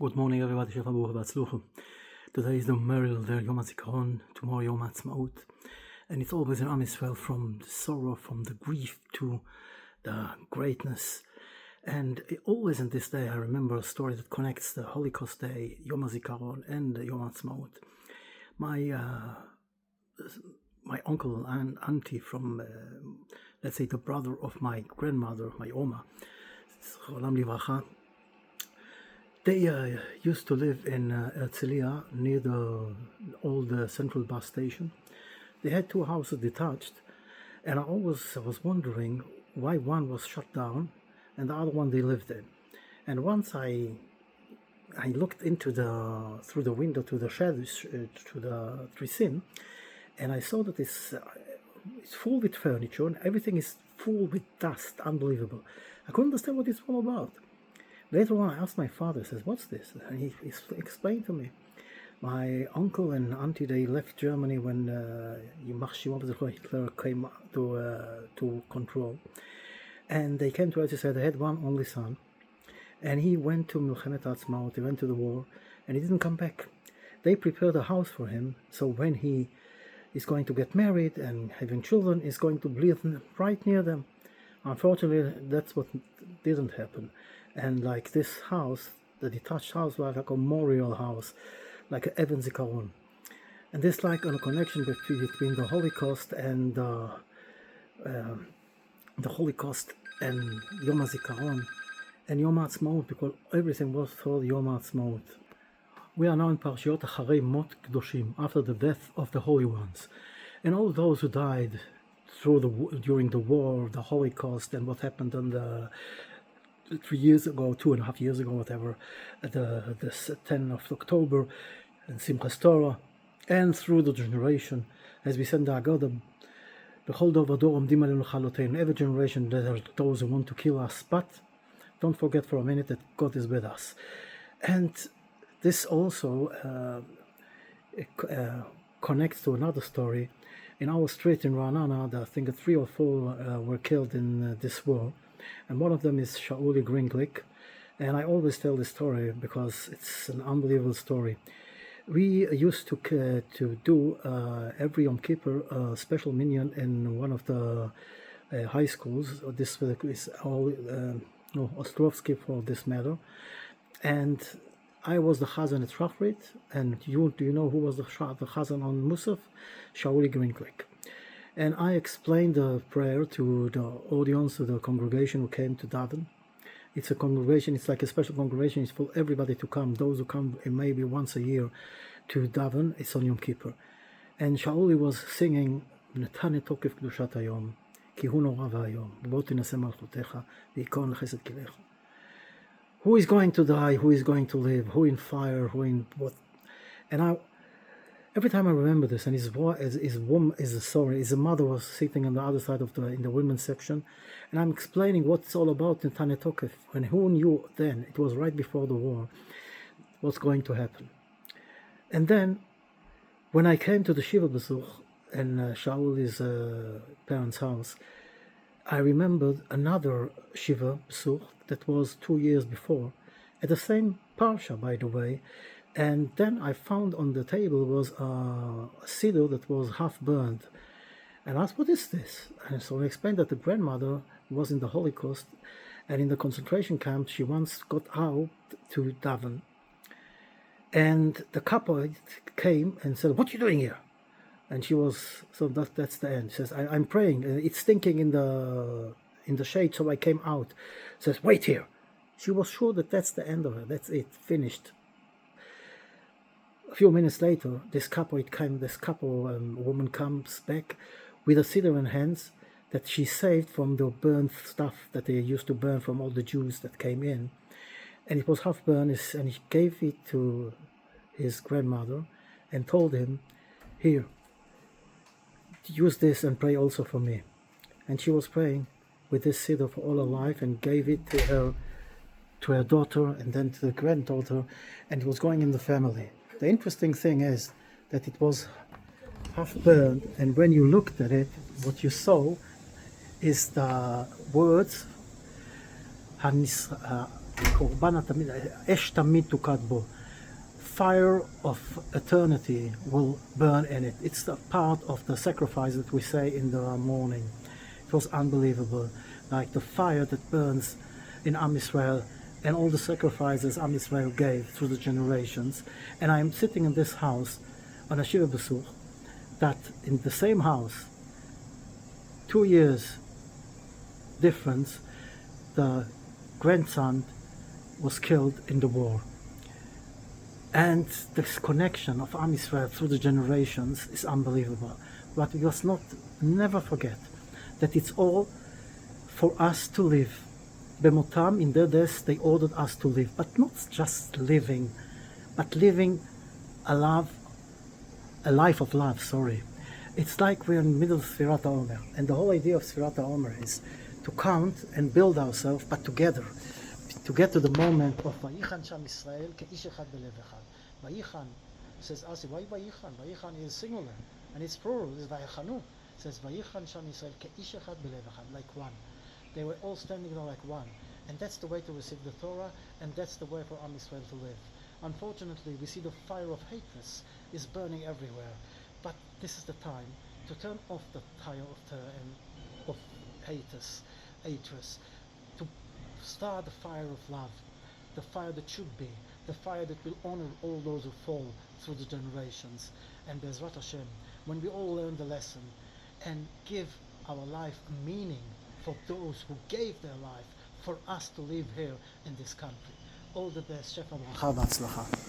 Good morning, everybody. Today is the memorial day, Yom Azikaron, tomorrow Yom Ha'atzmaut, and it's always an Am Yisrael, from the sorrow, from the grief to the greatness. And always on this day, I remember a story that connects the Holocaust day, Yom Azikaron, and Yom Ha'atzmaut. My uncle and auntie from, let's say, the brother of my grandmother, my Oma, Olam Livracha, they used to live in Herzliya, near the old central bus station. They had two houses detached, and I was wondering why one was shut down and the other one they lived in. And once I looked into through the window to the shadows, to the trisin, and I saw that it's full with furniture and everything is full with dust, unbelievable. I couldn't understand what it's all about. Later on, I asked my father, says, "What's this?" And he explained to me. My uncle and auntie, they left Germany when Hitler came to control. And they came to us and said they had one only son. And he went to Milchemet Ha'atzmaut, he went to the war, and he didn't come back. They prepared a house for him, so when he is going to get married and having children, he's going to live right near them. Unfortunately, that's what didn't happen. And like this house, the detached house, was like a memorial house, like an Azikaron. And this like a connection between the Holocaust and the Holocaust and Yom Azikaron and Yom Ha'atzmaut, because everything was for Yom Ha'atzmaut. We are now in Parshiot Acharei Mot Kedoshim, after the death of the Holy Ones. And all those who died during the war, the Holocaust, and what happened on the 3 years ago, 2.5 years ago, whatever, the 10th of October, and Simchas Torah, and through the generation, as we said in the Haggadah, every generation there are those who want to kill us, but don't forget for a minute that God is with us. And this also connects to another story. In our street in Ra'anana, I think 3 or 4 were killed in this war. And one of them is Shauli Gringlik, and I always tell this story because it's an unbelievable story. We used to do every Yom Kippur a special minyan in one of the high schools. This is all Ostrovsky for this matter, and I was the Chazan at Shachrit, and do you know who was the Chazan on Musaf? Shauli Gringlik. And I explained the prayer to the audience, to the congregation who came to daven. It's a congregation, it's like a special congregation, it's for everybody to come. Those who come maybe once a year to daven, it's on Yom Kippur. And Shauli was singing, "Netane tokef kedushat hayom, ki hu nora v'hayom, bo tinaseh malchutecha, v'yikon chesed kilecha." Who is going to die, who is going to live, who in fire, who in what? And every time I remember this, and his mother was sitting on the other side of in the women's section, and I'm explaining what it's all about in Tane Tokef, when who knew then, it was right before the war, what's going to happen. And then, when I came to the Shiva Besuch, in Shauli's parents' house, I remembered another Shiva Besuch that was 2 years before, at the same Parsha, by the way. And then I found on the table was a siddur that was half burned. And I asked, "What is this?" And so I explained that the grandmother was in the Holocaust, and in the concentration camp she once got out to daven. And the couple came and said, "What are you doing here?" And she was, so that's the end. She says, I'm praying. It's stinking in the shade, so I came out. She says, "Wait here." She was sure that that's the end of it. That's it, finished. A few minutes later, this woman comes back with a siddur in hands that she saved from the burned stuff that they used to burn from all the Jews that came in. And it was half burned, and he gave it to his grandmother and told him, "Here, use this and pray also for me." And she was praying with this siddur for all her life and gave it to her daughter and then to the granddaughter, and it was going in the family. The interesting thing is that it was half burned, and when you looked at it, what you saw is the words קורבן התמיד, אש תמיד תוקד בו. Fire of eternity will burn in it. It's a part of the sacrifice that we say in the morning. It was unbelievable, like the fire that burns in Am Yisrael and all the sacrifices Am Yisrael gave through the generations. And I am sitting in this house on a shiur besuch, that in the same house, 2 years difference, the grandson was killed in the war. And this connection of Am Yisrael through the generations is unbelievable. But we must never forget that it's all for us to live. Bemotam, in their deaths, they ordered us to live, but not just living, but living a life of love, sorry. It's like we're in the middle of Sfirat HaOmer, and the whole idea of Sfirat HaOmer is to count and build ourselves, but together, to get to the moment of Vayichan Sham Yisrael ke'ish echad belev echad. Vayichan, says Asi, why Vayichan? Vayichan is singular, and it's plural, it's Vayichanu. It says Vayichan Sham Yisrael ke'ish echad belev echad, like one. They were all standing there like one. And that's the way to receive the Torah, and that's the way for Am Yisrael to live. Unfortunately, we see the fire of hatred is burning everywhere. But this is the time to turn off the fire of terror and of hatred, to start the fire of love, the fire that should be, the fire that will honor all those who fall through the generations. And Be'ezrat Hashem, when we all learn the lesson and give our life a meaning for those who gave their life for us to live here in this country. All the best. Shefa Bracha V'Atzlacha.